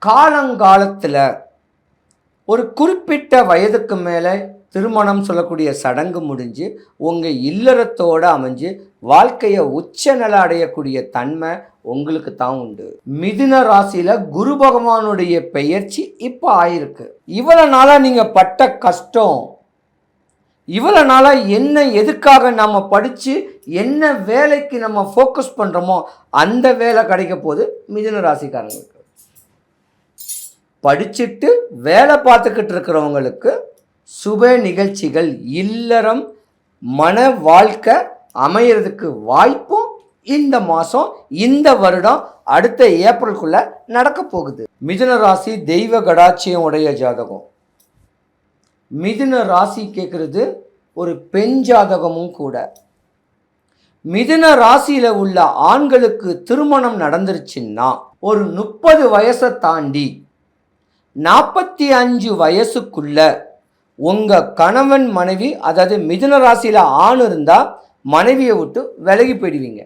காலங்காலத்தில் ஒரு குறிப்பிட்ட வயதுக்கு மேலே திருமணம் சொல்லக்கூடிய சடங்கு முடிஞ்சு உங்கள் இல்லறத்தோடு அமைஞ்சு வாழ்க்கையை உச்ச நிலை அடையக்கூடிய தன்மை உங்களுக்கு தான் உண்டு. மிதுன ராசியில் குரு பகவானுடைய பெயர்ச்சி இப்போ ஆயிருக்கு. இவ்வளோ நாளாக நீங்கள் பட்ட கஷ்டம், இவ்வளோ நாளாக என்ன எதுக்காக நம்ம படித்து என்ன வேலைக்கு நம்ம ஃபோக்கஸ் பண்ணுறோமோ அந்த வேலை கிடைக்க போது மிதுன ராசிக்காரங்களுக்கு. படிச்சுட்டு வேலை பார்த்துக்கிட்டு இருக்கிறவங்களுக்கு சுப நிகழ்ச்சிகள், இல்லறம், மன வாழ்க்கை அமையறதுக்கு வாய்ப்பும் இந்த மாதம், இந்த வருடம், அடுத்த ஏப்ரலுக்குள்ள நடக்க போகுது. மிதுன ராசி தெய்வ கடாட்சியம் உடைய ஜாதகம். மிதுன ராசி கேட்குறது ஒரு பெண் ஜாதகமும் கூட. மிதுன ராசியில் உள்ள ஆண்களுக்கு திருமணம் நடந்துருச்சுன்னா ஒரு 30 வயசை தாண்டி 45 வயசுக்குள்ள உங்கள் கணவன் மனைவி, அதாவது மிதுன ராசியில் ஆண் இருந்தால் மனைவியை விட்டு விலகி போயிடுவீங்க.